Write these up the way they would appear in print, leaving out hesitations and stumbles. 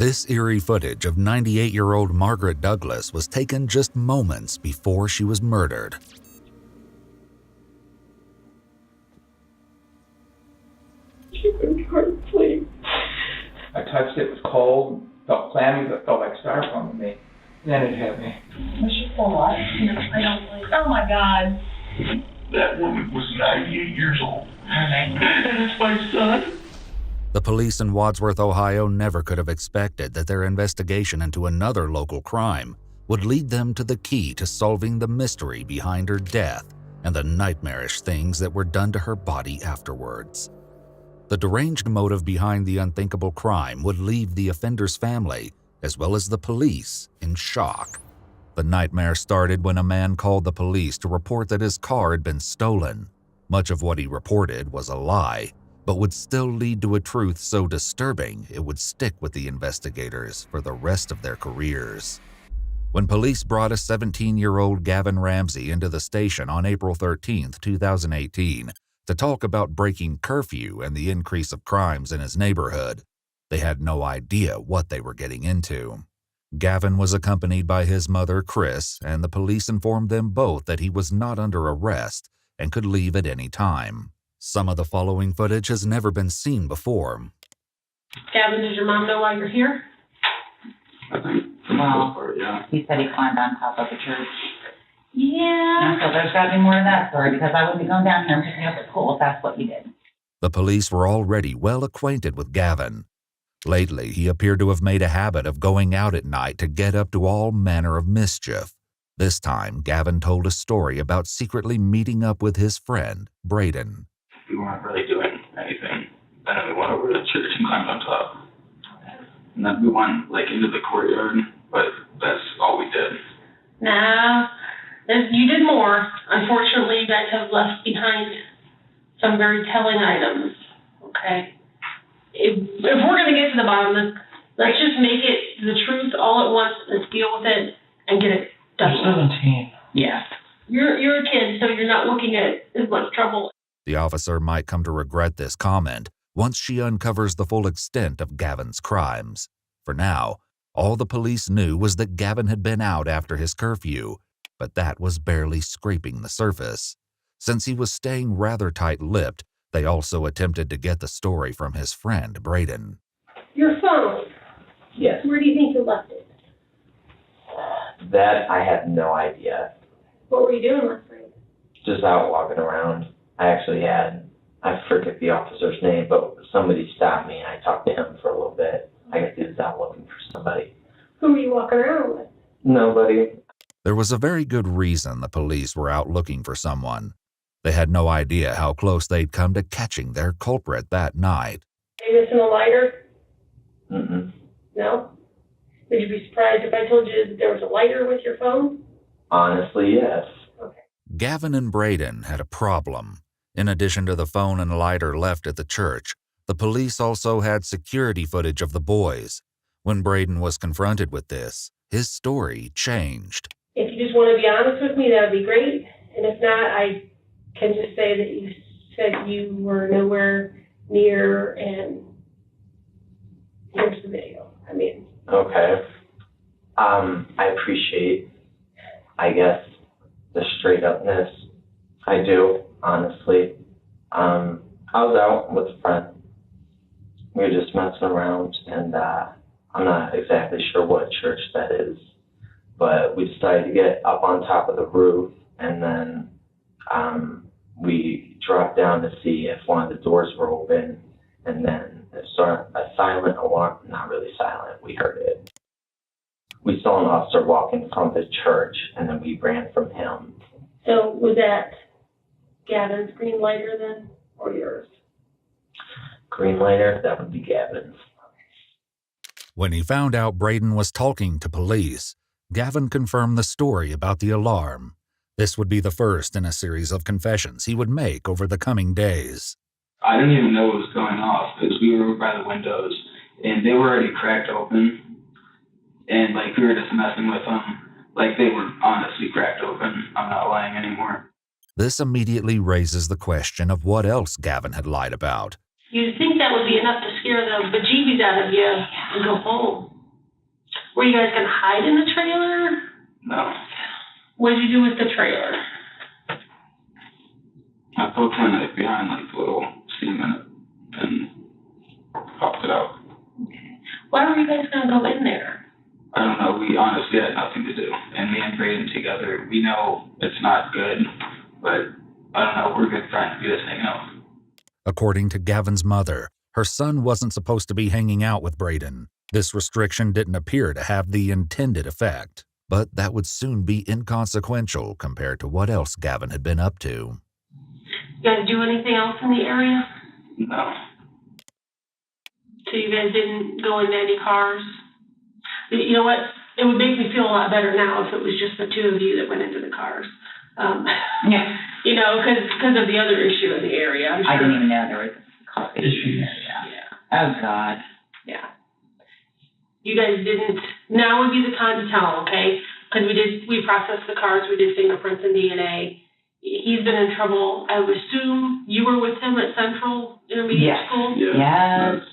This eerie footage of 98-year-old Margaret Douglas was taken just moments before she was murdered. She couldn't go to sleep. I touched it, it was cold, felt clammy, but felt like styrofoam to me. Then it hit me. Was she still alive? No, I don't believe. Oh my God. That woman was 98 years old. And it's my son. The police in Wadsworth, Ohio never could have expected that their investigation into another local crime would lead them to the key to solving the mystery behind her death and the nightmarish things that were done to her body afterwards. The deranged motive behind the unthinkable crime would leave the offender's family, as well as the police, in shock. The nightmare started when a man called the police to report that his car had been stolen. Much of what he reported was a lie, but would still lead to a truth so disturbing it would stick with the investigators for the rest of their careers. When police brought a 17-year-old Gavon Ramsay into the station on April 13, 2018, to talk about breaking curfew and the increase of crimes in his neighborhood, they had no idea what they were getting into. Gavon was accompanied by his mother, Chris, and the police informed them both that he was not under arrest and could leave at any time. Some of the following footage has never been seen before. Gavon, does your mom know why you're here? I think for the most part, yeah. He said he climbed on top of the church. Yeah. So there's got to be more to that story, because I wouldn't be going down here and picking up at school if that's what you did. The police were already well acquainted with Gavon. Lately, he appeared to have made a habit of going out at night to get up to all manner of mischief. This time, Gavon told a story about secretly meeting up with his friend, Braden. We weren't really doing anything. And then we went over to the church and climbed on top. And then we went, into the courtyard, but that's all we did. Nah, you did more. Unfortunately, you guys have left behind some very telling items, okay? If we're going to get to the bottom of this, let's just make it the truth all at once. Let's deal with it and get it done. You're 17. Yeah. You're a kid, so you're not looking at as much trouble. The officer might come to regret this comment once she uncovers the full extent of Gavon's crimes. For now, all the police knew was that Gavon had been out after his curfew, but that was barely scraping the surface. Since he was staying rather tight-lipped, they also attempted to get the story from his friend, Braden. Your phone. Yes. Where do you think you left it? That I have no idea. What were you doing last night? Just out walking around. I forget the officer's name, but somebody stopped me and I talked to him for a little bit. I guess he was out looking for somebody. Who were you walking around with? Nobody. There was a very good reason the police were out looking for someone. They had no idea how close they'd come to catching their culprit that night. Are you missing a lighter? Mm-mm. No? Would you be surprised if I told you that there was a lighter with your phone? Honestly, yes. Okay. Gavon and Braden had a problem. In addition to the phone and lighter left at the church, the police also had security footage of the boys. When Braden was confronted with this, his story changed. If you just want to be honest with me, that would be great. And if not, I can just say that you said you were nowhere near, and here's the video. Okay. I appreciate, I guess, the straight upness. I do, honestly. I was out with a friend. We were just messing around, and I'm not exactly sure what church that is, but we decided to get up on top of the roof, and then we dropped down to see if one of the doors were open, and then it started a silent alarm. Not really silent, we heard it. We saw an officer walking from the church, and then we ran from him. So was that Gavon's green lighter then, or yours? Green lighter, that would be Gavon's. When he found out Braden was talking to police, Gavon confirmed the story about the alarm. This would be the first in a series of confessions he would make over the coming days. I didn't even know what was going off because we were over by the windows and they were already cracked open. And we were just messing with them. They were honestly cracked open. I'm not lying anymore. This immediately raises the question of what else Gavon had lied about. You think that would be be enough to scare the bejeebies out of you and go home. Were you guys going to hide in the trailer? No. What did you do with the trailer? I poked my knife behind like the little seam in it and popped it out. Why were you guys going to go in there? I don't know. We honestly had nothing to do. And me and Braden together, we know it's not good, but I don't know. We're good friends. We just hang out. According to Gavon's mother, her son wasn't supposed to be hanging out with Braden. This restriction didn't appear to have the intended effect, but that would soon be inconsequential compared to what else Gavon had been up to. You guys do anything else in the area? No. So you guys didn't go into any cars? You know what? It would make me feel a lot better now if it was just the two of you that went into the cars. Yeah. You know, because of the other issue in the area. I'm sure. I didn't even know there was a car issue there. Yeah. Oh, God. Yeah. You guys didn't. Now would be the time to tell, okay? Because we processed the cars, we did fingerprints and DNA. He's been in trouble. I would assume you were with him at Central Intermediate School? Yes.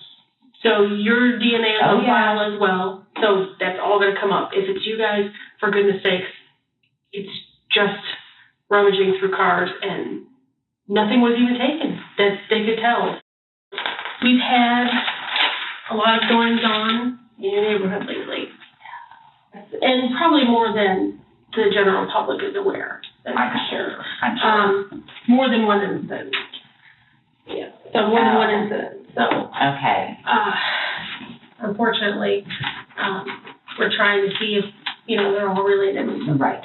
So your DNA is on yeah. file as well. So that's all going to come up. If it's you guys, for goodness sakes, it's just rummaging through cars and nothing was even taken that they could tell. We've had a lot of goings on in your neighborhood lately. And probably more than the general public is aware. I'm sure. More than one incident. Yeah. So more than one incident. So. Okay. Unfortunately, we're trying to see if, they're all related. Right.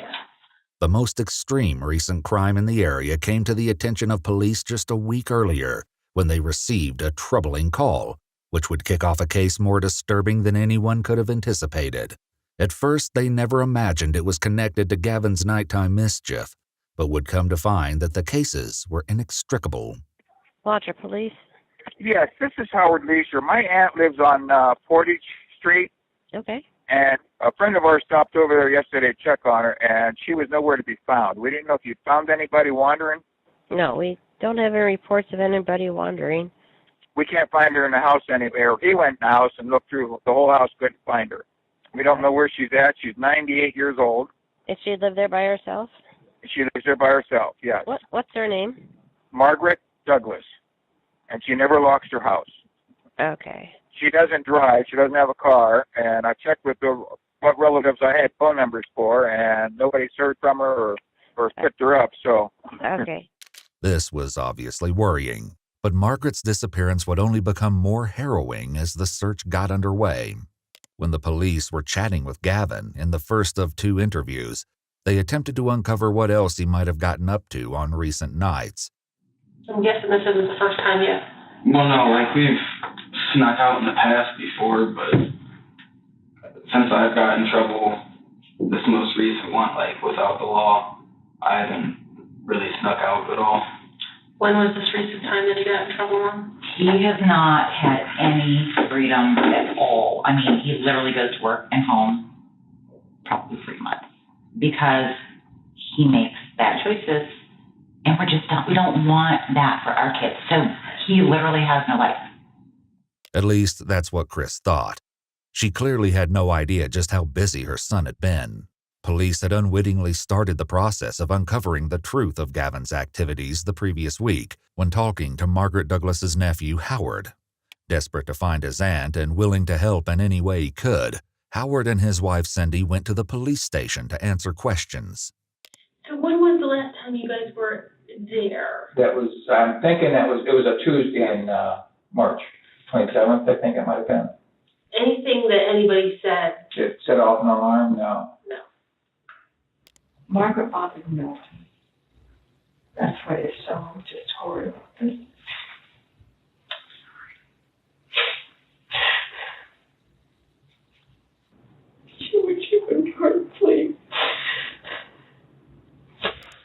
The most extreme recent crime in the area came to the attention of police just a week earlier when they received a troubling call, which would kick off a case more disturbing than anyone could have anticipated. At first, they never imagined it was connected to Gavon's nighttime mischief, but would come to find that the cases were inextricable. Watcher Police. Yes, this is Howard Leisure. My aunt lives on Portage Street, Okay. and a friend of ours stopped over there yesterday to check on her, and she was nowhere to be found. We didn't know if you'd found anybody wandering. No, we don't have any reports of anybody wandering. We can't find her in the house anywhere. He went in the house and looked through the whole house, couldn't find her. We don't know where she's at. She's 98 years old. Did she live there by herself? She lives there by herself, yes. What's her name? Margaret Douglas. And she never locks her house. Okay. She doesn't drive. She doesn't have a car. And I checked with what relatives I had phone numbers for, and nobody's heard from her or picked her up, so. Okay. This was obviously worrying, but Margaret's disappearance would only become more harrowing as the search got underway. When the police were chatting with Gavon in the first of two interviews, they attempted to uncover what else he might have gotten up to on recent nights. I'm guessing this isn't the first time yet. Well, no, we've snuck out in the past before, but since I've got in trouble, this most recent one, without the law, I haven't really snuck out at all. When was this recent time that he got in trouble on? He has not had any freedom at all. I mean, he literally goes to work and home probably 3 months because he makes bad choices, and we don't want that for our kids. So he literally has no life. At least that's what Chris thought. She clearly had no idea just how busy her son had been. Police had unwittingly started the process of uncovering the truth of Gavon's activities the previous week when talking to Margaret Douglas's nephew, Howard. Desperate to find his aunt and willing to help in any way he could, Howard and his wife Cindy went to the police station to answer questions. So when was the last time you guys were there? I'm thinking it was a Tuesday in March 27th, I think it might have been. Anything that anybody said? It set off an alarm? No. Margaret bothered me. That's why it's so just horrible. She wouldn't hard sleep.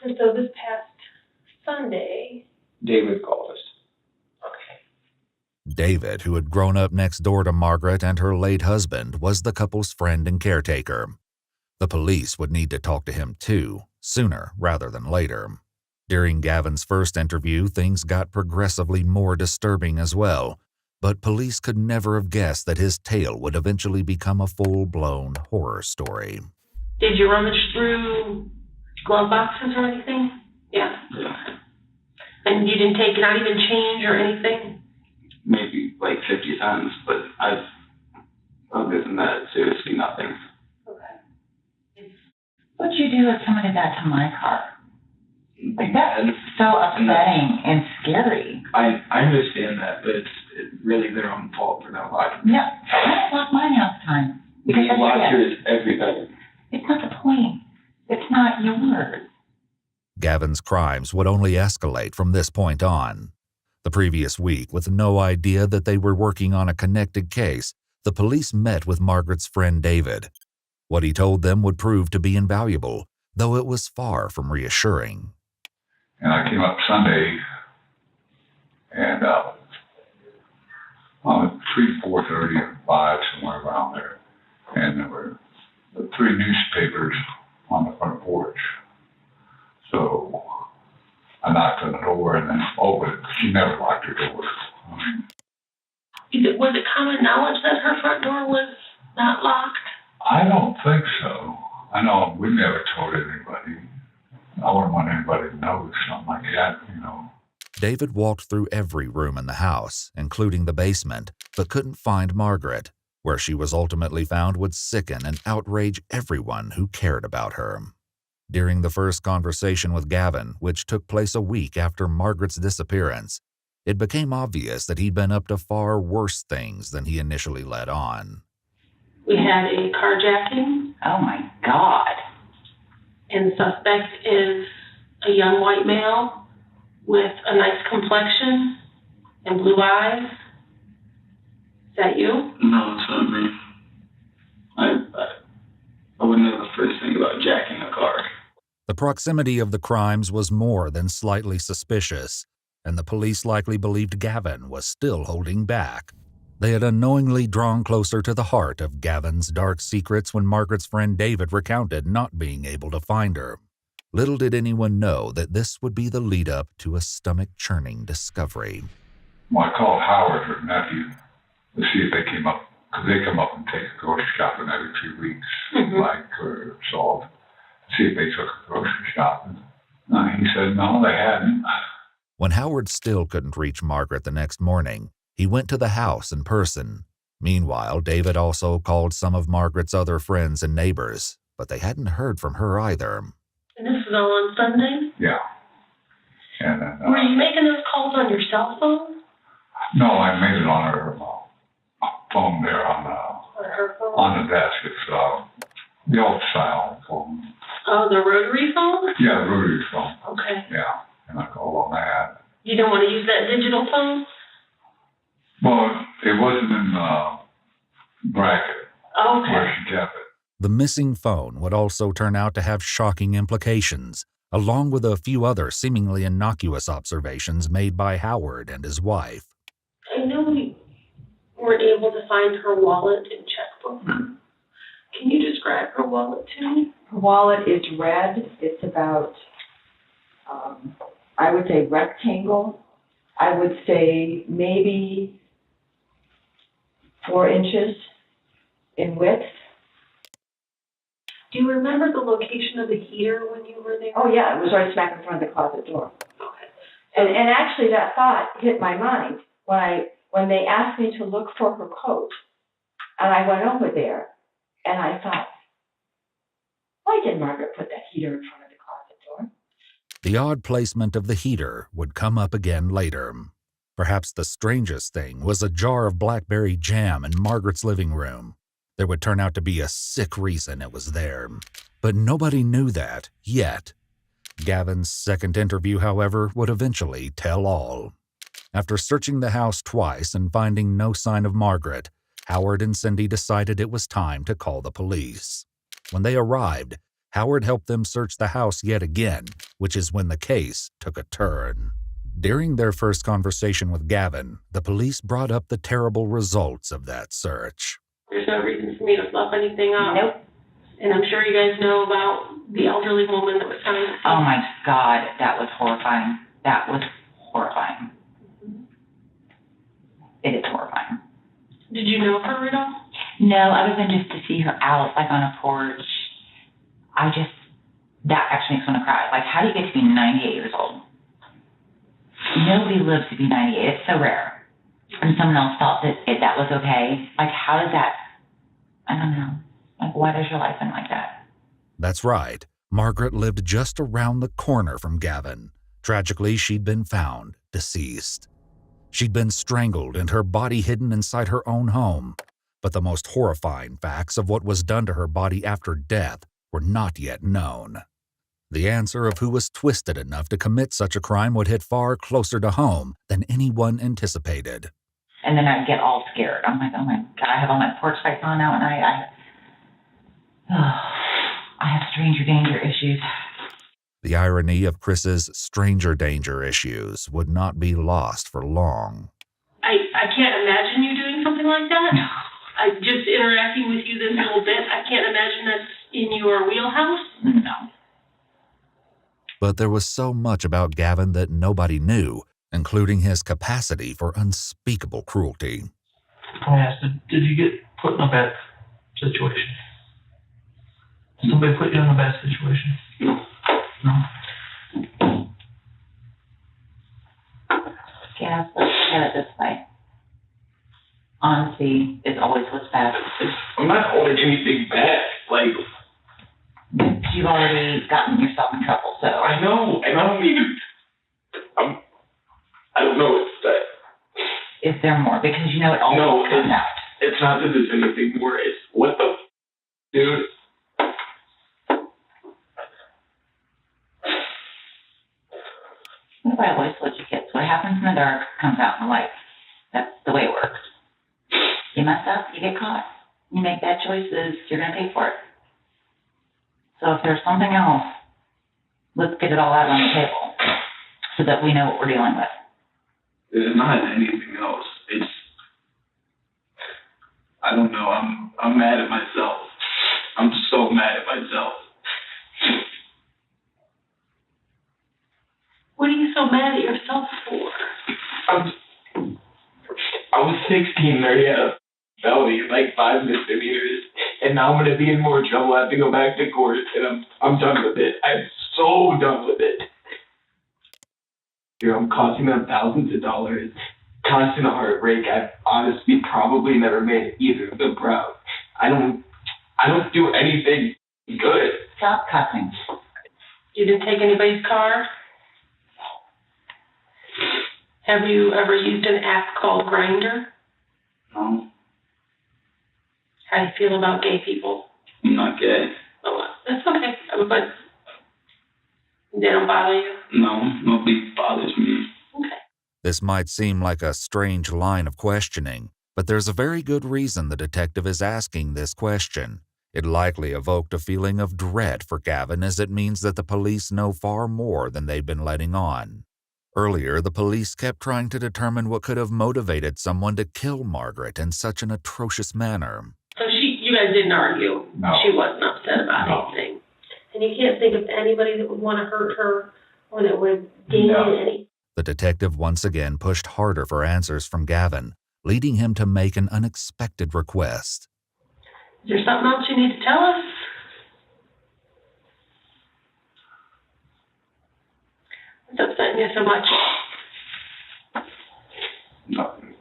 And so this past Sunday. David called us. Okay. David, who had grown up next door to Margaret and her late husband, was the couple's friend and caretaker. The police would need to talk to him too, sooner rather than later. During Gavon's first interview, things got progressively more disturbing as well. But police could never have guessed that his tale would eventually become a full-blown horror story. Did you rummage through glove boxes or anything? Yeah. And you didn't take not even change or anything? Maybe like 50 cents, but other than that, seriously nothing. Okay. What'd you do if somebody did that to my car? Like, that's And so upsetting and scary. I understand that, but it's really their own fault for not locking. No, I don't lock mine half the time. Because You lock yours every day. it's not the point. It's not yours. Gavin's crimes would only escalate from this point on. The previous week, with no idea that they were working on a connected case, the police met with Margaret's friend David. What he told them would prove to be invaluable, though it was far from reassuring. And I came up Sunday, and between 4:30 and 5, somewhere around there, and there were 3 newspapers on the front porch. So I knocked on the door and then opened it. She never locked her door. Was it common knowledge that her front door was not locked? I don't think so. I know we never told anybody. I wouldn't want anybody to know something like that, you know. David walked through every room in the house, including the basement, but couldn't find Margaret. Where she was ultimately found would sicken and outrage everyone who cared about her. During the first conversation with Gavin, which took place a week after Margaret's disappearance, it became obvious that he'd been up to far worse things than he initially let on. We had a carjacking, Oh my God. and the suspect is a young white male with a nice complexion and blue eyes. Is that you? No, it's not me. I wouldn't know the first thing about jacking a car. The proximity of the crimes was more than slightly suspicious, and the police likely believed Gavin was still holding back. They had unknowingly drawn closer to the heart of Gavin's dark secrets when Margaret's friend David recounted not being able to find her. Little did anyone know that this would be the lead-up to a stomach-churning discovery. Well, I called Howard, her nephew, to see if they came up, because they come up and take a grocery shopping every 2 weeks, like, or salt, to see if they took a grocery shopping. He said, no, they hadn't. When Howard still couldn't reach Margaret the next morning, he went to the house in person. Meanwhile, David also called some of Margaret's other friends and neighbors, but they hadn't heard from her either. And this is all on Sunday? Yeah. And then, Were you making those calls on your cell phone? no, I made it on her phone there On her phone? on the desk. It's the old style phone. Oh, the rotary phone? Yeah, the rotary phone. Okay. Yeah, and I called on that. You don't want to use that digital phone? Well, it wasn't in the bracket Okay. where she kept it. The missing phone would also turn out to have shocking implications, along with a few other seemingly innocuous observations made by Howard and his wife. I know we weren't able to find her wallet and checkbook. Can you describe her wallet to me? Her wallet is red. It's about, I would say rectangle. I would say maybe 4 inches in width. Do you remember the location of the heater when you were there? Oh yeah, it was right smack in front of the closet door. Okay. And actually that thought hit my mind when they asked me to look for her coat. And I went over there and I thought, why did Margaret put that heater in front of the closet door? The odd placement of the heater would come up again later. Perhaps the strangest thing was a jar of blackberry jam in Margaret's living room. There would turn out to be a sick reason it was there, but nobody knew that yet. Gavin's second interview, however, would eventually tell all. After searching the house twice and finding no sign of Margaret, Howard and Cindy decided it was time to call the police. When they arrived, Howard helped them search the house yet again, which is when the case took a turn. During their first conversation with Gavin, the police brought up the terrible results of that search. There's no reason for me to fluff anything up. Nope. And I'm sure you guys know about the elderly woman that was found. Oh my God, that was horrifying. That was horrifying. It is horrifying. Did you know her at all? No, other than just to see her out, like on a porch. That actually makes me want to cry. Like, how do you get to be 98 years old? Nobody lives to be 98. It's so rare. And someone else thought that was okay. Like, how does that, I don't know. Like, why does your life end like that? That's right. Margaret lived just around the corner from Gavon. Tragically, she'd been found deceased. She'd been strangled and her body hidden inside her own home. But the most horrifying facts of what was done to her body after death were not yet known. The answer of who was twisted enough to commit such a crime would hit far closer to home than anyone anticipated. And then I'd get all scared. I'm like, oh my God, I have all my porch lights on now, and I have stranger danger issues. The irony of Chris's stranger danger issues would not be lost for long. I can't imagine you doing something like that. No. Just interacting with you this little bit, I can't imagine that's in your wheelhouse. No. But there was so much about Gavon that nobody knew, including his capacity for unspeakable cruelty. I asked, did you get put in a bad situation? Did somebody put you in a bad situation? No. Yeah, let's look at it this way. Honesty is always what's best. I'm not holding anything back. Like, you've already gotten yourself in trouble, so. I know, and I don't even. I don't know what to say. Is there more? Because you know it always comes out. It's not that there's anything more. It's what the dude. That's why I always told you kids, what happens in the dark comes out in the light. That's the way it works. You mess up, you get caught. You make bad choices, you're going to pay for it. So if there's something else, let's get it all out on the table so that we know what we're dealing with. It's not anything else. It's, I don't know, I'm mad at myself. I'm so mad at myself. What are you so mad at yourself for? I was 16, already had a felony, like 5 misdemeanors, and now I'm going to be in more trouble. I have to go back to court, and I'm done with it. I'm so done with it. I'm costing them thousands of dollars, constant heartbreak. I've honestly probably never made either of them proud. I don't do anything good. Stop cussing. You didn't take anybody's car? Have you ever used an app called Grindr? No. How do you feel about gay people? I'm not gay. Oh, well, that's okay. But they don't bother you? No, nobody bothers me. Okay. This might seem like a strange line of questioning, but there's a very good reason the detective is asking this question. It likely evoked a feeling of dread for Gavon, as it means that the police know far more than they've been letting on. Earlier, the police kept trying to determine what could have motivated someone to kill Margaret in such an atrocious manner. So you guys didn't argue? No. She wasn't upset about anything? And you can't think of anybody that would want to hurt her or that would gain any? The detective once again pushed harder for answers from Gavon, leading him to make an unexpected request. Is there something else you need to tell us? What's upsetting you so much? Nothing.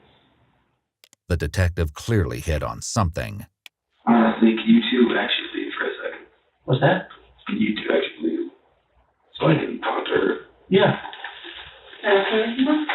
The detective clearly hit on something. Honestly, can you two actually leave for a second? What's that? Can you two actually leave? So I can talk to her. Yeah. Okay. Sure.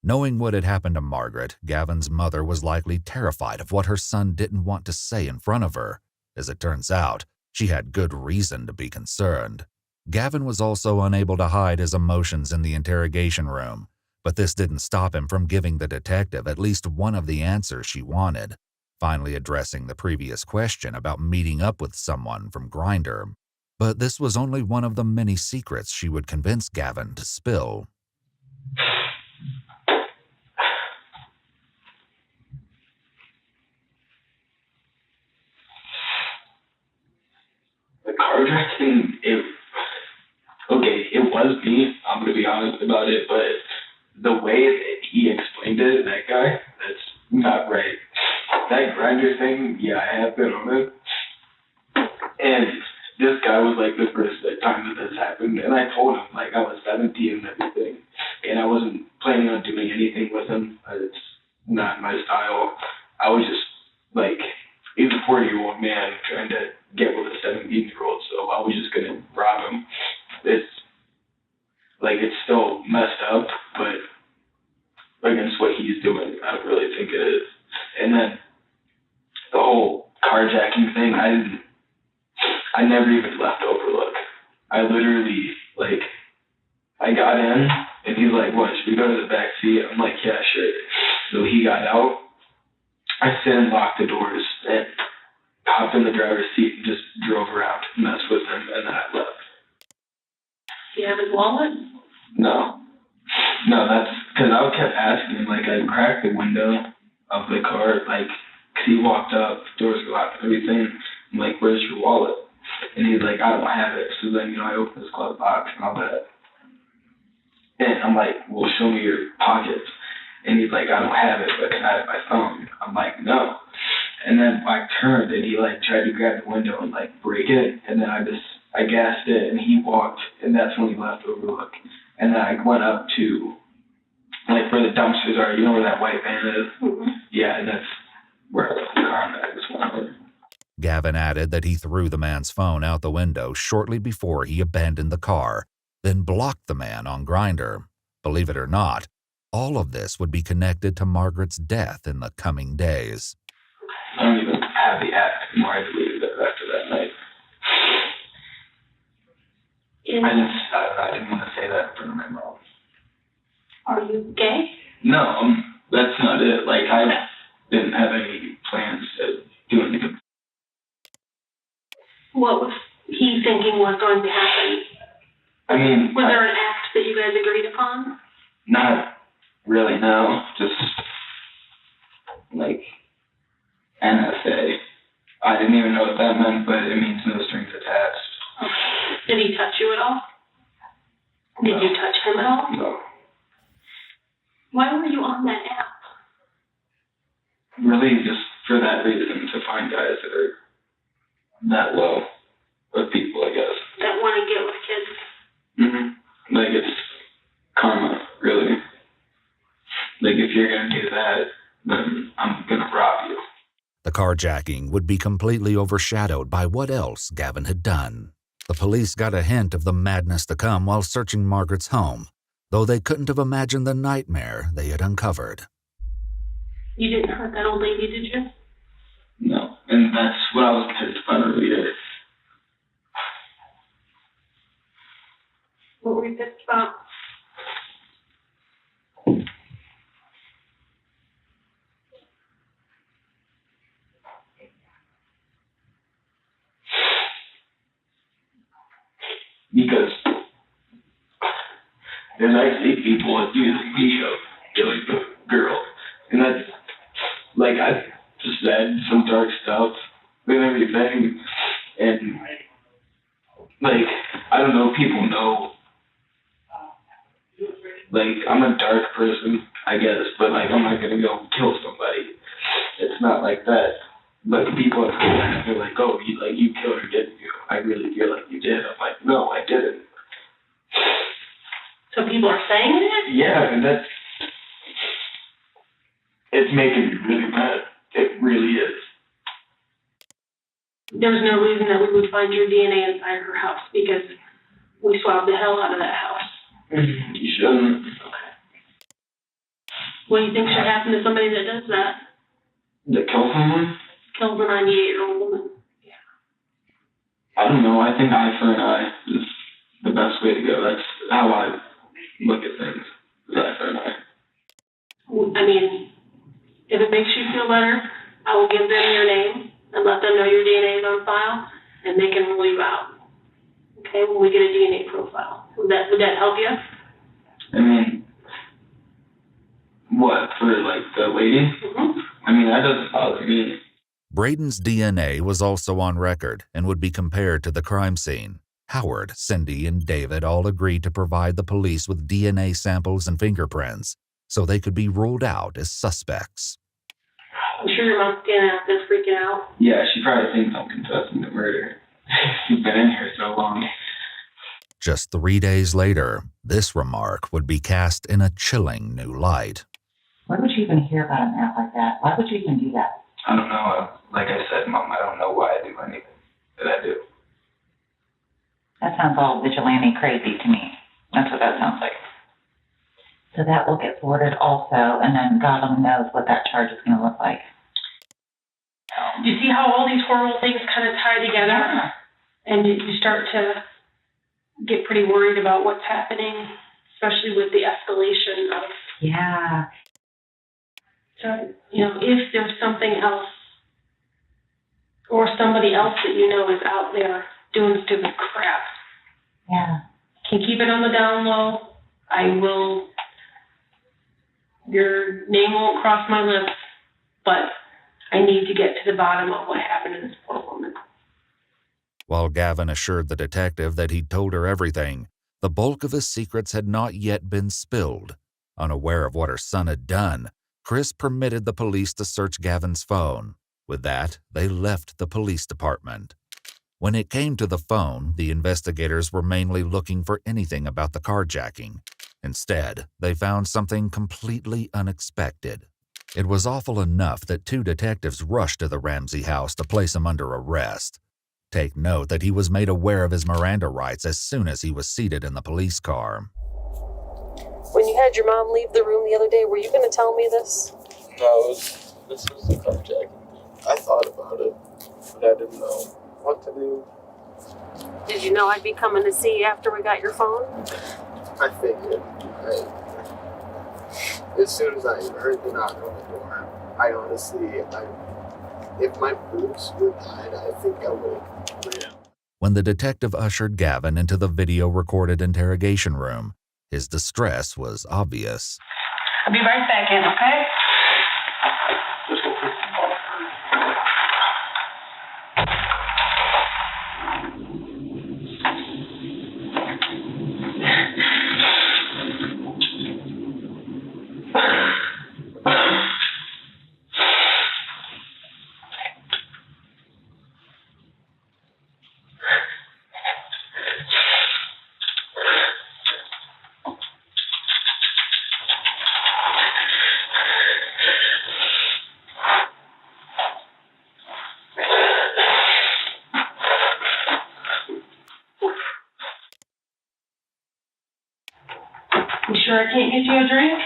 Knowing what had happened to Margaret, Gavon's mother was likely terrified of what her son didn't want to say in front of her. As it turns out, she had good reason to be concerned. Gavon was also unable to hide his emotions in the interrogation room, but this didn't stop him from giving the detective at least one of the answers she wanted, finally addressing the previous question about meeting up with someone from Grindr. But this was only one of the many secrets she would convince Gavon to spill. The car wreck thing, it was me. I'm going to be honest about it, but the way that he explained it, that guy, that's not right. That grinder thing, yeah, I have been on it. And this guy was like the first time that this happened, and I told him like I was 17 and everything, and I wasn't planning on doing anything with him. It's not my style. I was just like, he's a 40-year-old man trying to get with a 17-year-old, so I was just gonna rob him. It's like it's still messed up, but against what he's doing, I don't really think it is. And then the whole carjacking thing, I never even left Overlook. I literally, like, I got in, and he's like, what, should we go to the back seat? I'm like, yeah, sure. So he got out. I sit and locked the doors, and hopped in the driver's seat and just drove around, messed with him, and then I left. Do you have his wallet? No. No, that's because I kept asking him, like, I cracked the window of the car, like, because he walked up, doors were locked, everything. I'm like, where's your wallet? And he's like, I don't have it. So then, I opened his glove box and all that. And I'm like, well, show me your pockets. And he's like, I don't have it, but can I have my phone? I'm like, no. And then I turned and he like tried to grab the window and like break it. And then I gassed it and he walked, and that's when he left Overlook. And then I went up to like where the dumpsters are, where that white van is? Mm-hmm. Yeah, and that's where the car bags went. Gavin added that he threw the man's phone out the window shortly before he abandoned the car, then blocked the man on Grindr. Believe it or not, all of this would be connected to Margaret's death in the coming days. I don't even have the app anymore. I deleted it after that night. I didn't want to say that in front of my mom. Are you gay? No, that's not it. Like, I didn't have any plans to do anything. What was he thinking was going to happen? I mean... Was there an act that you guys agreed upon? Not really, no. Just, like, NSA. I didn't even know what that meant, but it means no strings attached. Okay. Did he touch you at all? Did you touch him at all? No. Why were you on that app? Really, just for that reason, to find guys that are that low of people, I guess. That want to get with kids. Mm-hmm. Like, it's karma, really. Like, if you're going to do that, then I'm going to rob you. The carjacking would be completely overshadowed by what else Gavin had done. The police got a hint of the madness to come while searching Margaret's home, though they couldn't have imagined the nightmare they had uncovered. You didn't hurt that old lady, did you? No, and that's what I was pissed about earlier. What were you pissed about? Because there's actually people accusing me of killing the girl. And that's, like, I just said some dark stuff and everything. And, like, I don't know, people know. Like, I'm a dark person, I guess, but, like, I'm not gonna go kill somebody. It's not like that. But people are they're like, oh, you killed her, didn't you? I really feel like you did. I'm like, no, I didn't. So people are saying it? Yeah, and it's making me really mad. It really is. There's no reason that we would find your DNA inside her house because we swabbed the hell out of that house. You shouldn't. Okay. What do you think should happen to somebody that does that? That kills someone? Kills a 98-year-old woman. Yeah. I don't know. I think eye for an eye is the best way to go. That's how I look at things. Eye for an eye. I mean, if it makes you feel better, I will give them your name and let them know your DNA is on file, and they can rule you out. Okay, when we get a DNA profile. Would that help you? I mean, what, for like the lady? Mm-hmm. I mean, that doesn't bother me. Braden's DNA was also on record and would be compared to the crime scene. Howard, Cindy, and David all agreed to provide the police with DNA samples and fingerprints so they could be ruled out as suspects. I'm sure your mom's getting out there freaking out. Yeah, she probably thinks I'm confessing to murder. She's been in here so long. Just 3 days later, this remark would be cast in a chilling new light. Why would you even hear about an app like that? Why would you even do that? I don't know. Like I said, Mom, I don't know why I do anything that I do. That sounds all vigilante crazy to me. That's what that sounds like. So that will get forwarded also, and then God only knows what that charge is going to look like. Do you see how all these horrible things kind of tie together? Yeah. And you start to get pretty worried about what's happening, especially with the escalation of. Yeah. So, if there's something else or somebody else that you know is out there doing stupid crap. Yeah. Can keep it on the down low. Your name won't cross my lips, but I need to get to the bottom of what happened to this poor woman. While Gavon assured the detective that he'd told her everything, the bulk of his secrets had not yet been spilled. Unaware of what her son had done, Chris permitted the police to search Gavon's phone. With that, they left the police department. When it came to the phone, the investigators were mainly looking for anything about the carjacking. Instead, they found something completely unexpected. It was awful enough that 2 detectives rushed to the Ramsay house to place him under arrest. Take note that he was made aware of his Miranda rights as soon as he was seated in the police car. When you had your mom leave the room the other day, were you going to tell me this? No, this was the carjacking. I thought about it, but I didn't know what to do. Did you know I'd be coming to see you after we got your phone? I figured. As soon as I heard the knock on the door, I honestly, if my boots were tied, I think I would have ran. When the detective ushered Gavon into the video-recorded interrogation room, his distress was obvious. I'll be right back in, okay? You sure I can't get you a drink?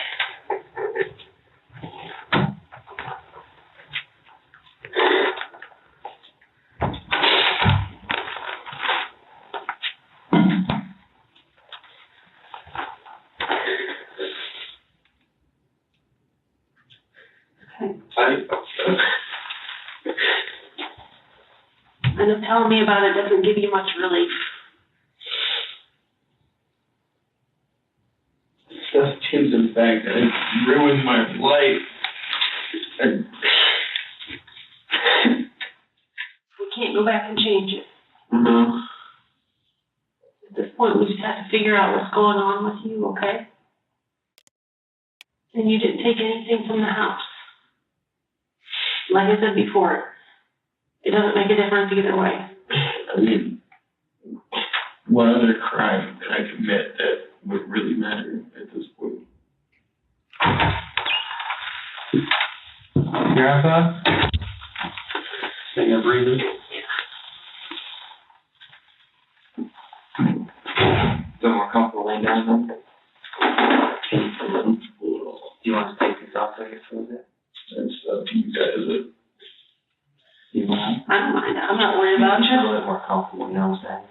I know telling me about it doesn't give you much relief. Stuff Tim's in fact that it ruined my life. We can't go back and change it. No. At this point, we just have to figure out what's going on with you, okay? And you didn't take anything from the house. Like I said before, it doesn't make a difference either way. I mean, what other crime could I commit that would really matter at this point? Grandpa? Think you're breathing? Feel more comfortable laying down then? Do you want to take these off there for a bit? That's up to you guys. You mind? I don't mind. I'm not worried about you. A little bit more comfortable, you know what I'm saying?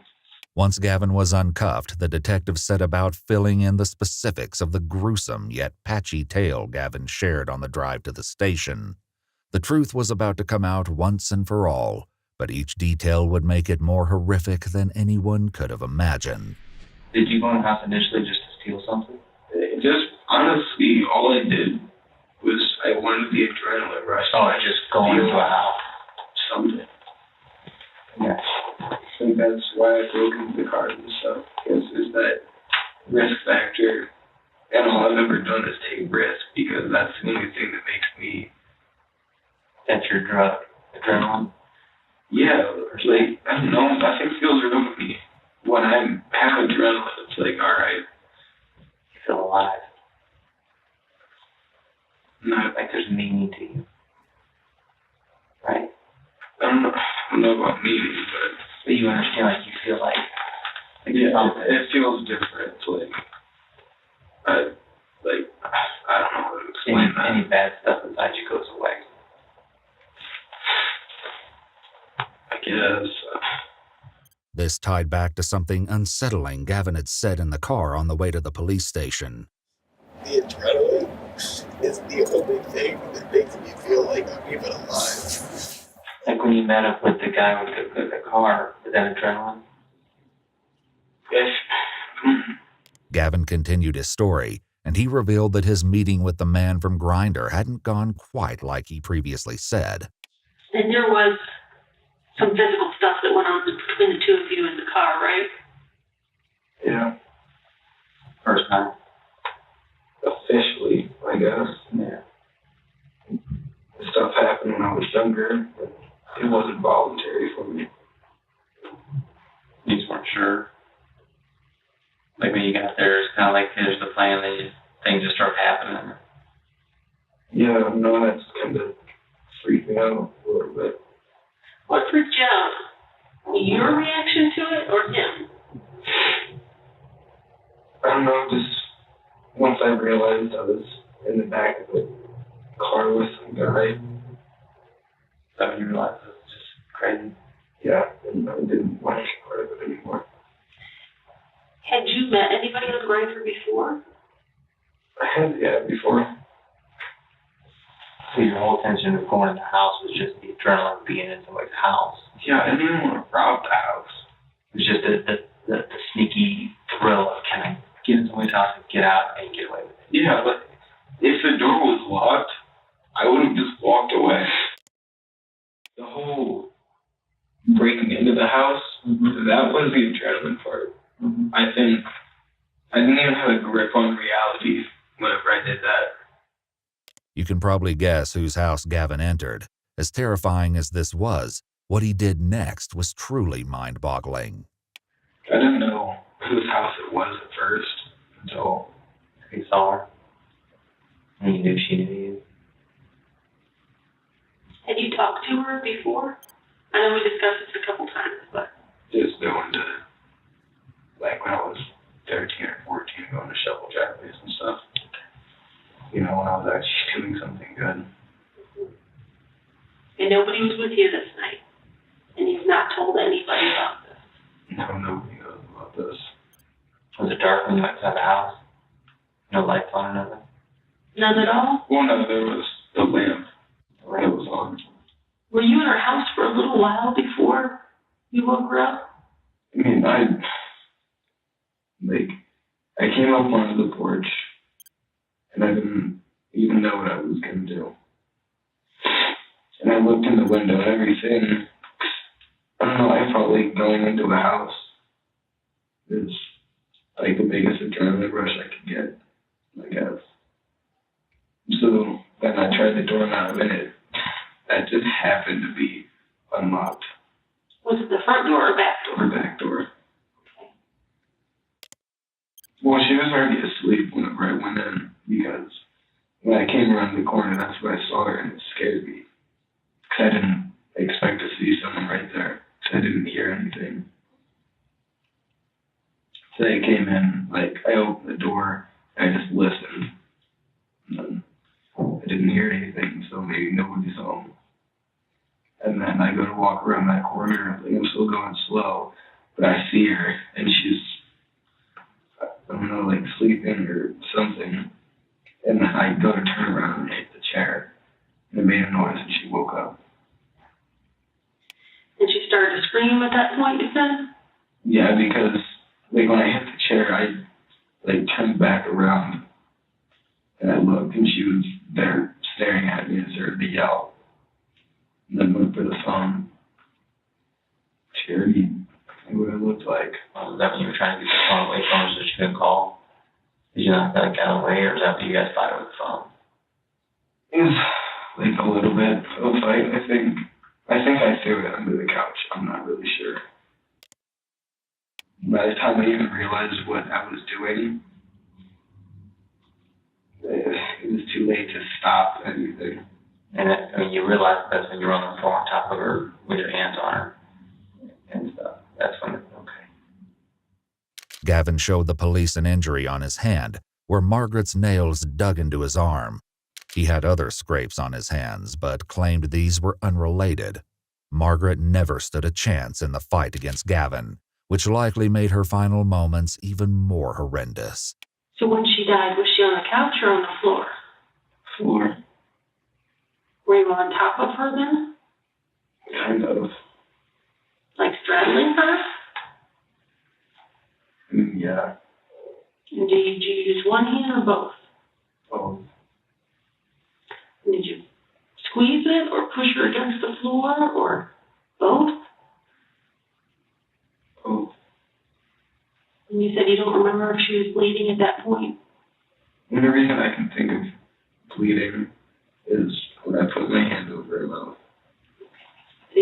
Once Gavon was uncuffed, the detective set about filling in the specifics of the gruesome yet patchy tale Gavon shared on the drive to the station. The truth was about to come out once and for all, but each detail would make it more horrific than anyone could have imagined. Did you go in the house initially just to steal something? Just, honestly, all I did was I wanted the adrenaline rush. Oh, just going into a house. Something. Yeah. I think that's why I broke into the cars and stuff, because there's that risk factor, and all I've ever done is take risks, because that's the only thing that makes me That's your drug, adrenaline? Yeah, like, I don't know, nothing feels real to me. When I have adrenaline, it's like, alright. You feel alive. Not like there's meaning to you. Right? I don't know about meaning, but you understand, like, you feel like yeah, it feels different. It's like, I don't know how to explain that. Any bad stuff inside you goes away. I guess. This tied back to something unsettling Gavon had said in the car on the way to the police station. The adrenaline is the only thing that makes me feel like I'm even alive. Like when you met up with the guy with the car, is that adrenaline? Yes. Gavon continued his story, and he revealed that his meeting with the man from Grindr hadn't gone quite like he previously said. And there was some physical stuff that went on between the two of you in the car, right? Yeah. First time. Officially, I guess. Yeah. The stuff happened when I was younger, but it wasn't voluntary for me. You just weren't sure? Like when you got there, it's kind of like here's the plan, then things just start happening. Yeah, no, that's kind of freaked me out a little bit. What freaked you out? Your reaction to it or him? I don't know, just once I realized I was in the back of the car with some guy, that's when you realized it was just crazy. Yeah, and I didn't want to be part of it anymore. Had you met anybody on Grindr before? I had, yeah, before. So your whole intention of going in the house was just the adrenaline of being in somebody's house? Yeah, I didn't even want to rob the house. It was just the sneaky thrill of kind of get in somebody's house and get out and get away with it. Yeah, but if the door was locked, I would have just walked away. The whole breaking into the house, that was the adrenaline part. I think I didn't even have a grip on reality whenever I did that. You can probably guess whose house Gavon entered. As terrifying as this was, what he did next was truly mind-boggling. I didn't know whose house it was at first until he saw her. And you knew she knew you. Had you talked to her before? I know we discussed this a couple times, but... Just going to, like when I was 13 or 14, going to shovel driveways and stuff. You know, when I was actually doing something good. And nobody was with you this night? And you've not told anybody about this? No, nobody knows about this. Was it dark when you went inside the house? No lights on or nothing? None at all? Well, no, there was the lamp. The lamp was on. Were you in her house for a little while before you woke her up? I mean, I came up onto the porch, and I didn't even know what I was going to do. And I looked in the window and everything. I don't know, I felt like going into a house is like the biggest adrenaline rush I could get, I guess. So then I tried the doorknob and that just happened to be unlocked. Was it the front door or back door? The back door. Well, she was already asleep whenever I went in, because when I came around the corner, that's where I saw her, and it scared me. Because I didn't expect to see someone right there, because I didn't hear anything. So I came in, I opened the door, and I just listened. And then I didn't hear anything, so maybe nobody's home. And then I go to walk around that corner, I'm still going slow, but I see her, and she's, I don't know, sleeping or something. And then I go to turn around and hit the chair. And it made a noise and she woke up. And she started to scream at that point, you said? Yeah, because when I hit the chair, I turned back around and I looked and she was there staring at me and started to yell. And then went for the phone. She already knew what it looked like. Was that when you were trying to get the phone away from her so she couldn't call? Did you not get away, or is that what you guys thought it was the phone? It was like a little bit of a fight. I think I threw it under the couch. I'm not really sure. By the time I even realized what I was doing, it was too late to stop anything. And I mean, you realize that's when you're on the floor on top of her with your hands on her and stuff. That's when it's okay. Gavon showed the police an injury on his hand where Margaret's nails dug into his arm. He had other scrapes on his hands, but claimed these were unrelated. Margaret never stood a chance in the fight against Gavon, which likely made her final moments even more horrendous. So when she died, was she on the couch or on the floor? Floor. Were you on top of her then? Kind of. Like straddling her? Yeah. And did you use one hand or both? Both. Did you squeeze it or push her against the floor or both? Both. And you said you don't remember if she was bleeding at that point? The only reason I can think of bleeding is when I put my hand over her mouth. So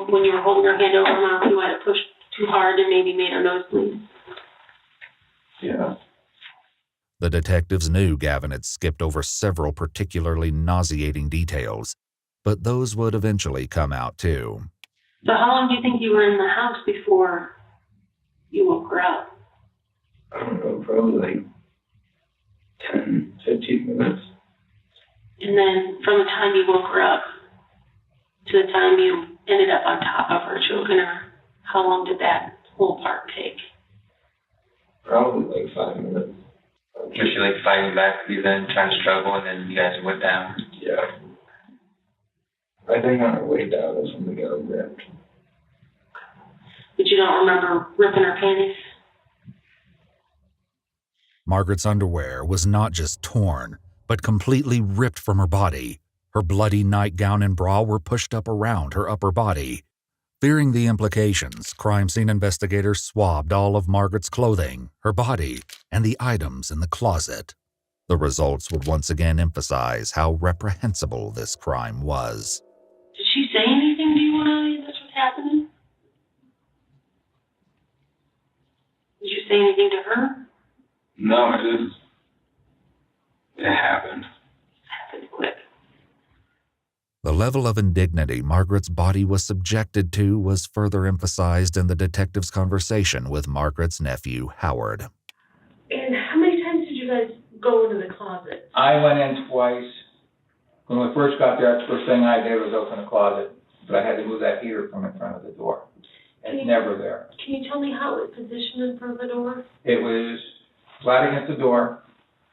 when you were holding her hand over her mouth, you might have pushed too hard and maybe made her nose bleed? Yeah. The detectives knew Gavon had skipped over several particularly nauseating details, but those would eventually come out too. So how long do you think you were in the house before you woke her up? I don't know, probably like 10, 15 minutes. And then from the time you woke her up to the time you ended up on top of her, choking her, how long did that whole part take? Probably like 5 minutes. Was she like fighting back with you then, trying to struggle, and then you guys went down? Yeah. I think on our way down is when we got ripped. But you don't remember ripping her panties? Margaret's underwear was not just torn, but completely ripped from her body. Her bloody nightgown and bra were pushed up around her upper body. Fearing the implications, crime scene investigators swabbed all of Margaret's clothing, her body, and the items in the closet. The results would once again emphasize how reprehensible this crime was. Did she say anything to you when this was happening? Did you say anything to her? No, it happened. Happened quick. The level of indignity Margaret's body was subjected to was further emphasized in the detective's conversation with Margaret's nephew, Howard. And how many times did you guys go into the closet? I went in twice. When we first got there, the first thing I did was open the closet, but I had to move that heater from in front of the door. It's never there. Can you tell me how it was positioned in front of the door? It was flat against the door.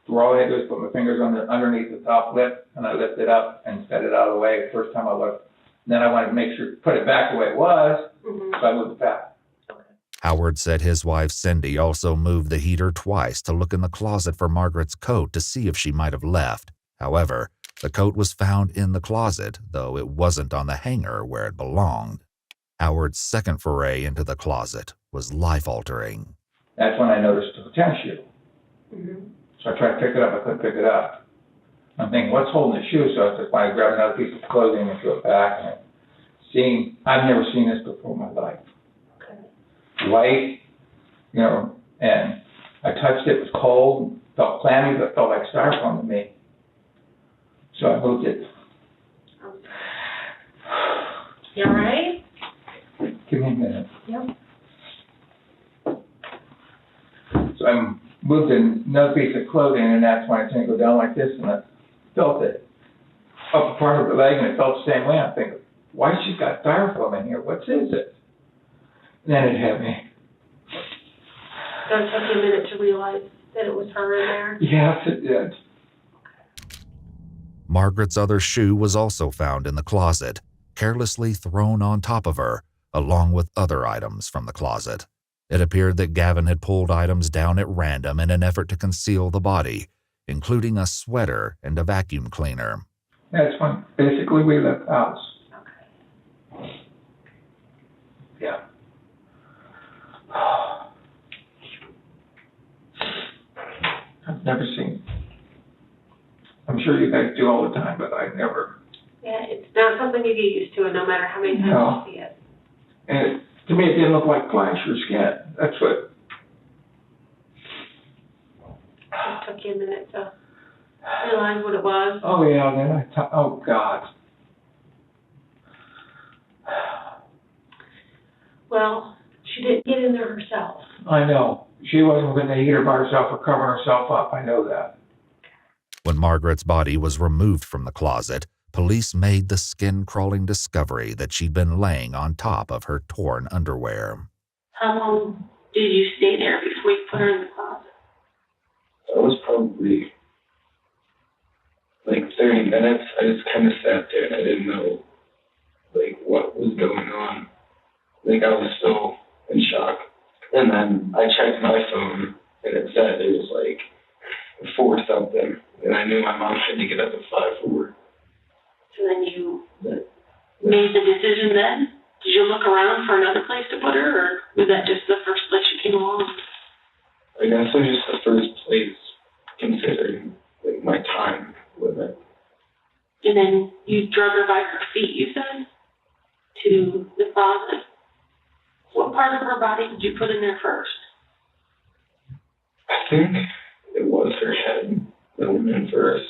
All I had to do was put my fingers underneath the top lip, and I lifted it up and set it out of the way the first time I looked. And then I wanted to make sure, put it back the way it was, so I moved it back. Howard said his wife Cindy also moved the heater twice to look in the closet for Margaret's coat to see if she might have left. However, the coat was found in the closet, though it wasn't on the hanger where it belonged. Howard's second foray into the closet was life-altering. That's when I noticed the tennis shoe. So I tried to pick it up, I couldn't pick it up. I'm thinking, what's holding the shoe? So I just went and grabbed another piece of clothing and threw it back. And I've never seen this before in my life. White, and I touched it, it was cold, felt clammy, but felt like styrofoam to me. So I moved it. You all right? Give me a minute. Yep. So I moved another piece of clothing, and that's when I seen it go down like this, and I felt it up the front of her leg, and it felt the same way. I'm thinking, why she's got styrofoam in here? What is it? And then it hit me. So it took you a minute to realize that it was her in there? Yes, it did. Margaret's other shoe was also found in the closet, carelessly thrown on top of her, along with other items from the closet. It appeared that Gavon had pulled items down at random in an effort to conceal the body, including a sweater and a vacuum cleaner. That's when basically we left the house. Okay. Yeah. I've never seen. I'm sure you guys do all the time, but I've never not something you get used to, and no matter how many times No. you see it. And to me, it didn't look like flesh or skin. That's what, It took you a minute to realize what it was. oh yeah, then oh God. Well, she didn't get in there herself. I know. She wasn't going to eat her by herself or cover herself up. I know that. When Margaret's body was removed from the closet, police made the skin-crawling discovery that she'd been laying on top of her torn underwear. How long did you stay there before you put her in the closet? It was probably like 30 minutes. I just kind of sat there and I didn't know like what was going on. Like I was still in shock. And then I checked my phone and it said it was like 4 something. And I knew my mom had to get up at 5 for work. So then you made the decision then? Did you look around for another place to put her, or was that just the first place you came along? I guess it was just the first place considering like my time with it. And then you drug her by her feet, you said, to the closet. What part of her body did you put in there first? I think it was her head that went in first.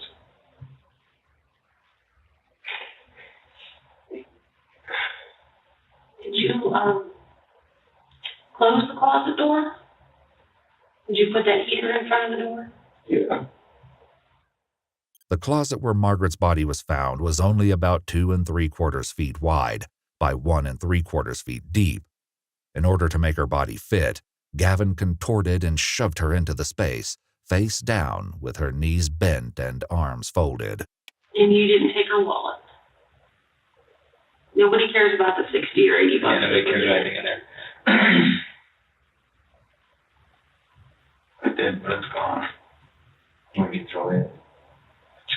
Did you close the closet door? Did you put that heater in front of the door? Yeah. The closet where Margaret's body was found was only about 2 3/4 feet wide by 1 3/4 feet deep. In order to make her body fit, Gavon contorted and shoved her into the space, face down with her knees bent and arms folded. And you didn't take her wallet? Nobody cares about the 60 or 80 bucks. Yeah, nobody cares about anything in there. I did, but it's gone. We can throw it.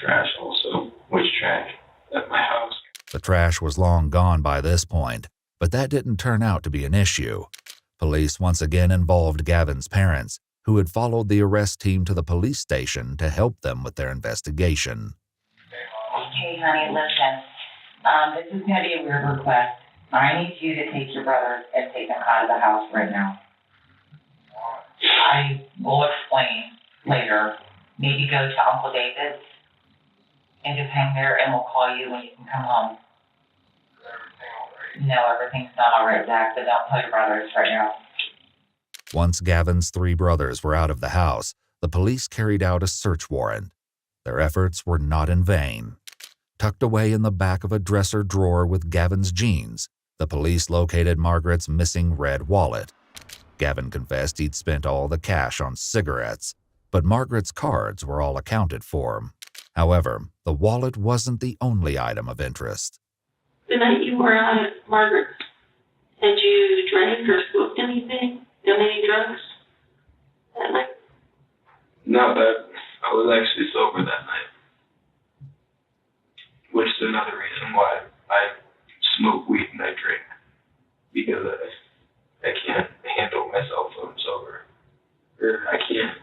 Trash also. Which trash? At my house. The trash was long gone by this point, but that didn't turn out to be an issue. Police once again involved Gavon's parents, who had followed the arrest team to the police station to help them with their investigation. Hey, honey, listen. This is going to be a weird request. I need you to take your brother and take him out of the house right now. I will explain later. Maybe go to Uncle David's and just hang there, and we'll call you when you can come home. No, everything's not all right, Zach, but don't tell your brothers right now. Once Gavon's 3 brothers were out of the house, the police carried out a search warrant. Their efforts were not in vain. Tucked away in the back of a dresser drawer with Gavon's jeans, the police located Margaret's missing red wallet. Gavon confessed he'd spent all the cash on cigarettes, but Margaret's cards were all accounted for. However, the wallet wasn't the only item of interest. The night you were out at Margaret's, had you drank or smoked anything? Done any drugs that night? No, but I was actually sober that night. Which is another reason why I smoke weed and I drink. Because I can't handle myself when I'm sober. Or I can't,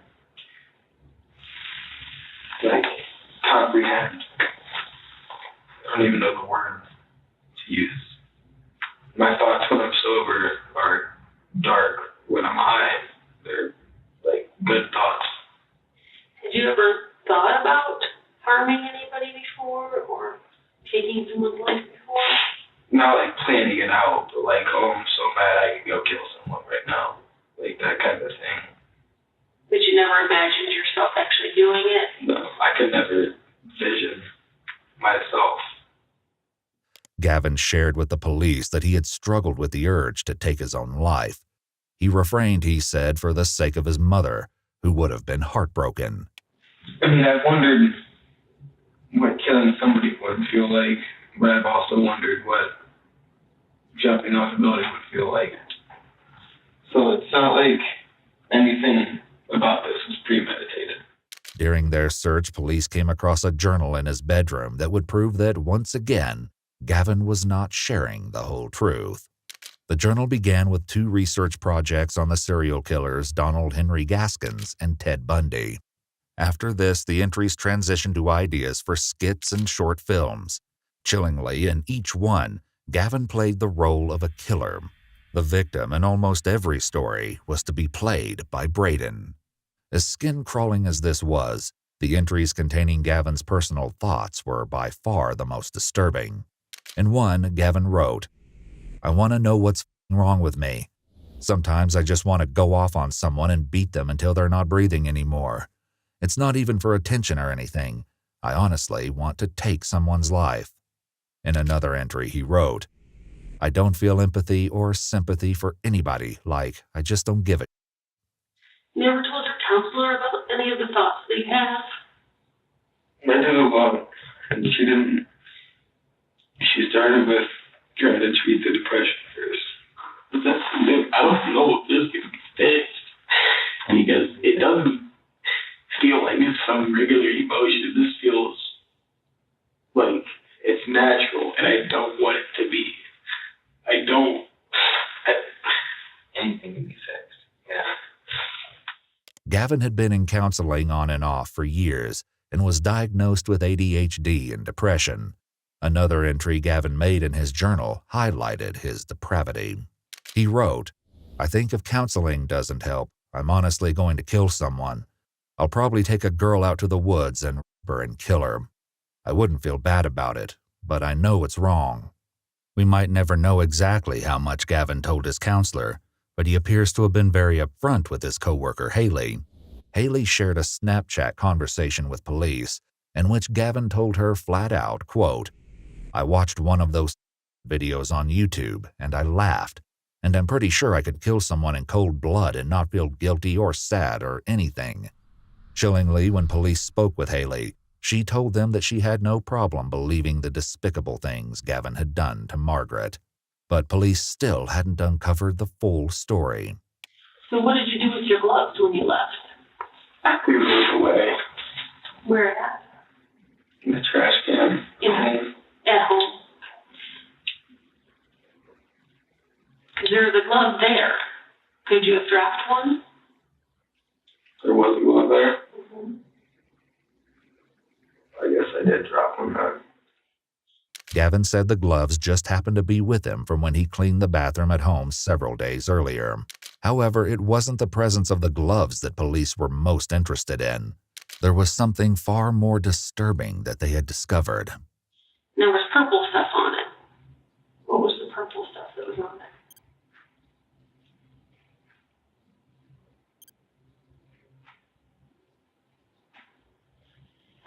like, comprehend. I don't even know the word to use. My thoughts when I'm sober are dark. When I'm high, they're, like, good thoughts. Had you ever thought about harming anybody before or taking someone's life before? Not like planning it out, but like, oh, I'm so mad I could go kill someone right now. Like that kind of thing. But you never imagined yourself actually doing it? No, I could never vision myself. Gavon shared with the police that he had struggled with the urge to take his own life. He refrained, he said, for the sake of his mother, who would have been heartbroken. I mean, I've wondered what killing somebody would feel like, but I've also wondered what jumping off a building would feel like. So it's not like anything about this was premeditated. During their search, police came across a journal in his bedroom that would prove that, once again, Gavon was not sharing the whole truth. The journal began with 2 research projects on the serial killers Donald Henry Gaskins and Ted Bundy. After this, the entries transitioned to ideas for skits and short films. Chillingly, in each one, Gavon played the role of a killer. The victim in almost every story was to be played by Braden. As skin-crawling as this was, the entries containing Gavon's personal thoughts were by far the most disturbing. In one, Gavon wrote, "I want to know what's wrong with me. Sometimes I just want to go off on someone and beat them until they're not breathing anymore. It's not even for attention or anything. I honestly want to take someone's life." In another entry, he wrote, "I don't feel empathy or sympathy for anybody, like, I just don't give it." You never told your counselor about any of the thoughts that you have? I do, and she didn't. She started with trying to treat the depression first. But that's the thing, I don't know if this can be fixed. And he goes, it doesn't feel like it's some regular emotion. This feels like it's natural, and I don't want it to be. Anything can be fixed. Yeah. Gavon had been in counseling on and off for years and was diagnosed with ADHD and depression. Another entry Gavon made in his journal highlighted his depravity. He wrote, "I think if counseling doesn't help, I'm honestly going to kill someone. I'll probably take a girl out to the woods and rape her and kill her. I wouldn't feel bad about it, but I know it's wrong." We might never know exactly how much Gavon told his counselor, but he appears to have been very upfront with his coworker Haley. Haley shared a Snapchat conversation with police in which Gavon told her flat out, quote, "I watched one of those videos on YouTube and I laughed, and I'm pretty sure I could kill someone in cold blood and not feel guilty or sad or anything." Chillingly, when police spoke with Haley, she told them that she had no problem believing the despicable things Gavon had done to Margaret. But police still hadn't uncovered the full story. So what did you do with your gloves when you left? I threw those away Where at? in the trash can. At home. Because there was a glove there. Could you have dropped one? There wasn't one there. I guess I did drop one back. Gavon said the gloves just happened to be with him from when he cleaned the bathroom at home several days earlier. However, it wasn't the presence of the gloves that police were most interested in. There was something far more disturbing that they had discovered. There was purple stuff on it. What was the purple stuff that was on it?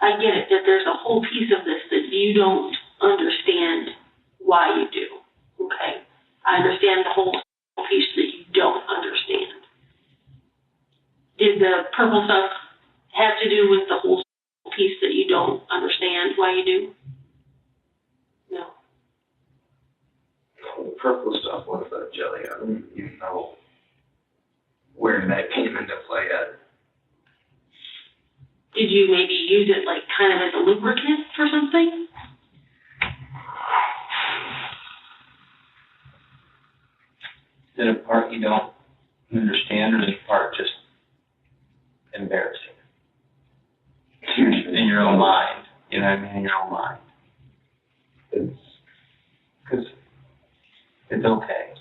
I get it that there's a whole piece of this that you don't understand why you do. Okay? I understand the whole piece that you don't understand. Did the purple stuff have to do with the whole piece that you don't understand why you do? No. The purple stuff was that jelly. I don't even know where that came into play at. Did you maybe use it like kind of as a lubricant for something? Is it a part you don't understand, or is it a part just embarrassing? In your own mind, you know what I mean? In your own mind. Because it's okay.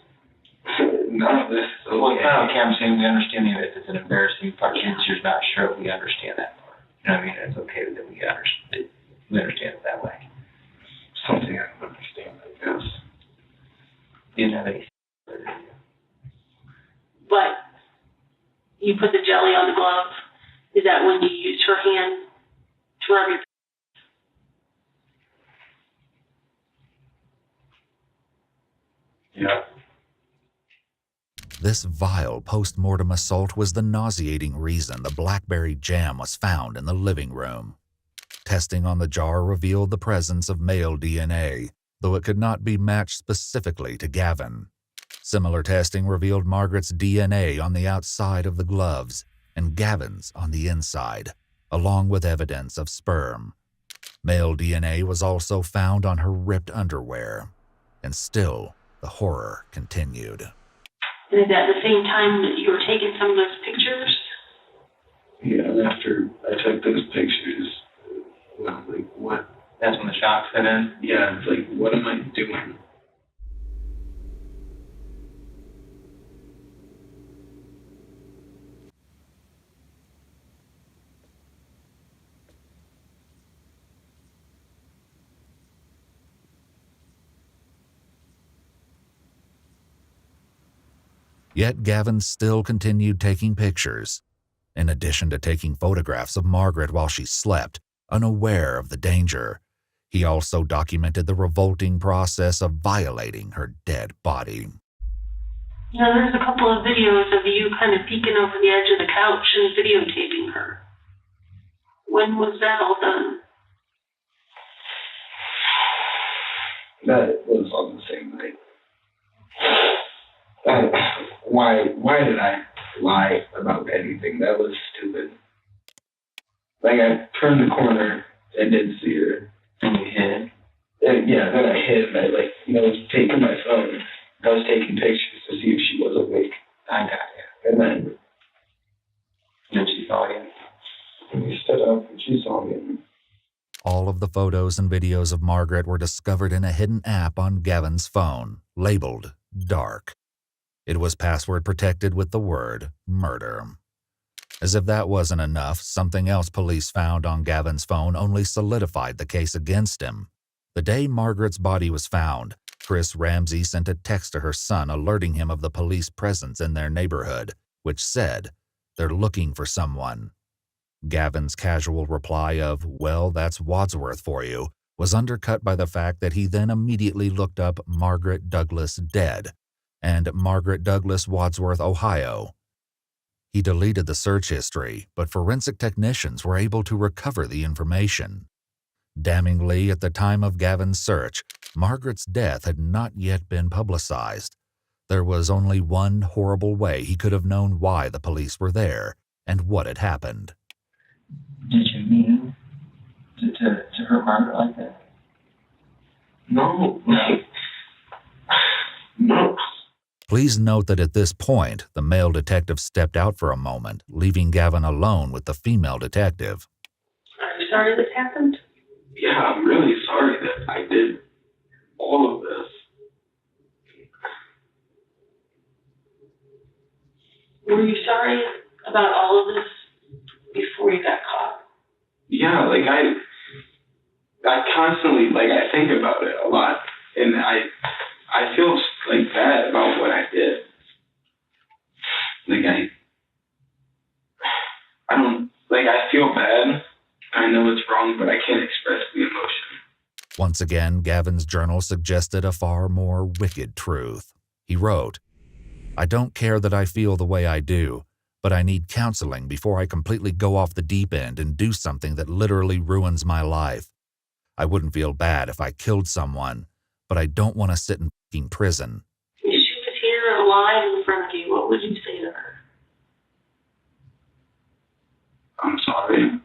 None of this is okay. Well, it's not okay. I'm saying we understand it. If it's an embarrassing part, since you're not sure, we understand that part. You know what I mean? It's okay that we understand it that way. Something I don't understand, I guess. You didn't have any. But you put the jelly on the glove. Is that when you used her hand to rub your? Yeah. This vile post-mortem assault was the nauseating reason the blackberry jam was found in the living room. Testing on the jar revealed the presence of male DNA, though it could not be matched specifically to Gavon. Similar testing revealed Margaret's DNA on the outside of the gloves and Gavon's on the inside, along with evidence of sperm. Male DNA was also found on her ripped underwear, and still the horror continued. And is that the same time that you were taking some of those pictures? Yeah, and after I took those pictures, well, like, That's when the shock set in. Yeah, it's like, what am I doing? Yet Gavin still continued taking pictures. In addition to taking photographs of Margaret while she slept, unaware of the danger, he also documented the revolting process of violating her dead body. Now, there's a couple of videos of you kind of peeking over the edge of the couch and videotaping her. When was that all done? That was on the same night. Why did I lie about anything? That was stupid. Like, I turned the corner and didn't see her. And you hid. And yeah, then I hid and I was taking my phone. I was taking pictures to see if she was awake. I got you. And then she saw you. And we stood up and she saw me. All of the photos and videos of Margaret were discovered in a hidden app on Gavin's phone, labeled Dark. It was password protected with the word murder. As if that wasn't enough, something else police found on Gavin's phone only solidified the case against him. The day Margaret's body was found, Chris Ramsay sent a text to her son alerting him of the police presence in their neighborhood, which said, "They're looking for someone." Gavin's casual reply of, "Well, that's Wadsworth for you," was undercut by the fact that he then immediately looked up Margaret Douglas dead and Margaret Douglas, Wadsworth, Ohio. He deleted the search history, but forensic technicians were able to recover the information. Damningly, at the time of Gavin's search, Margaret's death had not yet been publicized. There was only one horrible way he could have known why the police were there and what had happened. Did you mean to hurt Margaret like that? No. No. Please note that at this point, the male detective stepped out for a moment, leaving Gavin alone with the female detective. Are you sorry this happened? Yeah, I'm really sorry that I did all of this. Were you sorry about all of this before you got caught? Yeah, I constantly, I think about it a lot, and I feel bad about what I did. I feel bad. I know it's wrong, but I can't express the emotion. Once again, Gavin's journal suggested a far more wicked truth. He wrote, "I don't care that I feel the way I do, but I need counseling before I completely go off the deep end and do something that literally ruins my life. I wouldn't feel bad if I killed someone, but I don't want to sit in f***ing prison." If she was here alive in front of you, what would you say to her? I'm sorry.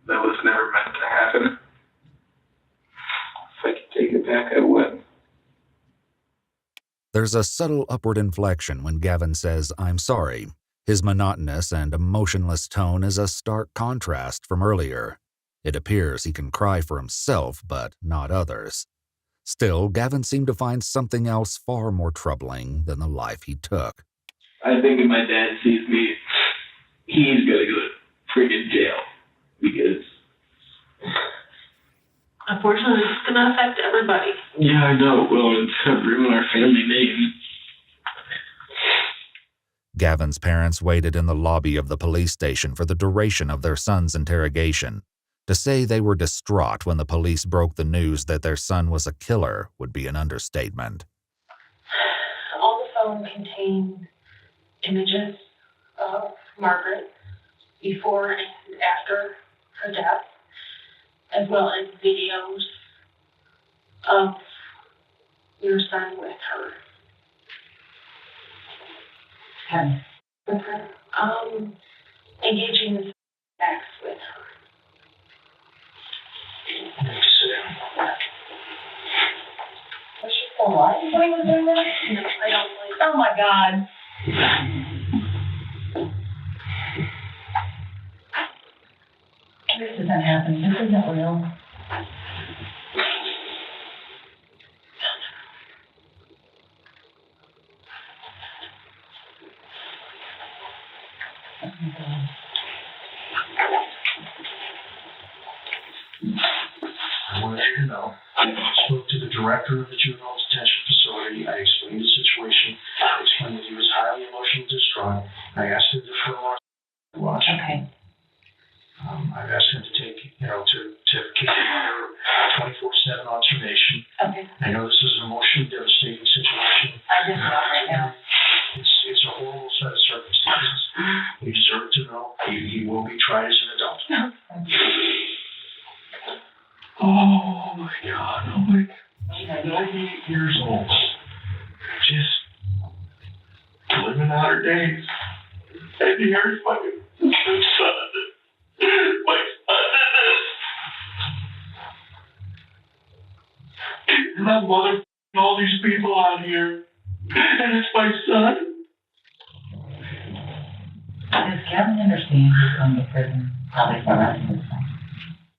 That was never meant to happen. If I could take it back, I would. There's a subtle upward inflection when Gavin says, "I'm sorry." His monotonous and emotionless tone is a stark contrast from earlier. It appears he can cry for himself, but not others. Still, Gavin seemed to find something else far more troubling than the life he took. I think if my dad sees me, he's gonna go to friggin' jail. Because... Unfortunately, it's going to affect everybody. Yeah, I know. Well, it's gonna ruin our family name. Gavin's parents waited in the lobby of the police station for the duration of their son's interrogation. To say they were distraught when the police broke the news that their son was a killer would be an understatement. All the phone contained images of Margaret before and after her death, as well as videos of your son with her. Okay. Engaging in sex with her. Was she still alive when he was doing that? No, I don't believe. Oh my God. This isn't happening. This isn't real. Oh my God. I wanted you to know, I spoke to the director of the juvenile detention facility. I explained the situation. I explained that he was highly emotionally distraught. I asked him to defer watch. Okay. I've asked him to take, to keep him under 24/7 observation. Okay. I know this is an emotionally devastating situation. I just know right now. It's a horrible set of circumstances. You deserve to know he will be tried as an adult. Oh my God, oh my God, 98 years old. Just living out her days. And here's my son. My son did this. And I'm mother all these people out here. And it's my son. Does Gavin understand he's going to prison probably for the rest of his life?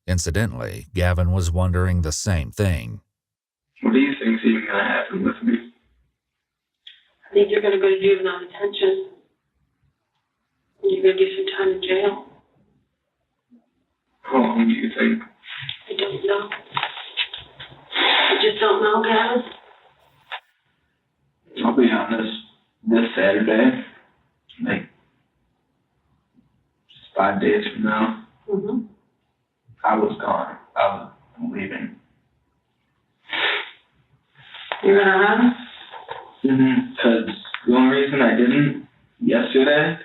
Incidentally, Gavin was wondering the same thing. What do you think's even gonna happen with me? I think you're gonna go to juvenile detention. And you're gonna do some time in jail. How long do you think? I don't know. I just don't know, Gavin. I'll be honest, this Saturday, like, just 5 days from now, I was gone. I was leaving. You're gonna run? Because the only reason I didn't yesterday,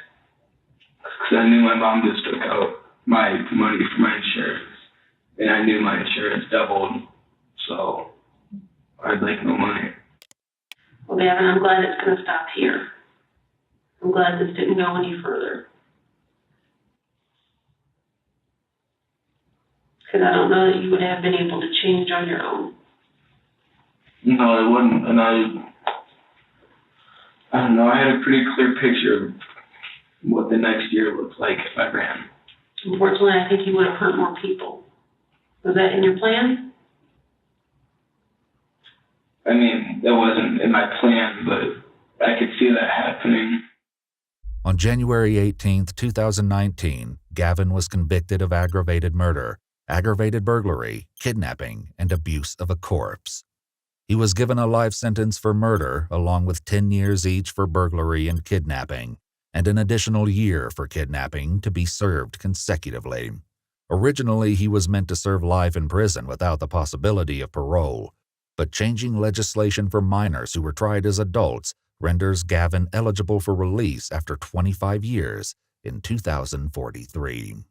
because I knew my mom just took out my money for my insurance. And I knew my insurance doubled, so I had like no money. Well, Gavin, I'm glad it's gonna stop here. I'm glad this didn't go any further. Because I don't know that you would have been able to change on your own. No, I wouldn't. And I don't know, I had a pretty clear picture of what the next year looked like if I ran. Unfortunately, I think you would have hurt more people. Was that in your plan? I mean, that wasn't in my plan, but I could see that happening. On January 18, 2019, Gavin was convicted of aggravated murder, aggravated burglary, kidnapping, and abuse of a corpse. He was given a life sentence for murder, along with 10 years each for burglary and kidnapping, and an additional year for kidnapping to be served consecutively. Originally, he was meant to serve life in prison without the possibility of parole, but changing legislation for minors who were tried as adults renders Gavin eligible for release after 25 years in 2043.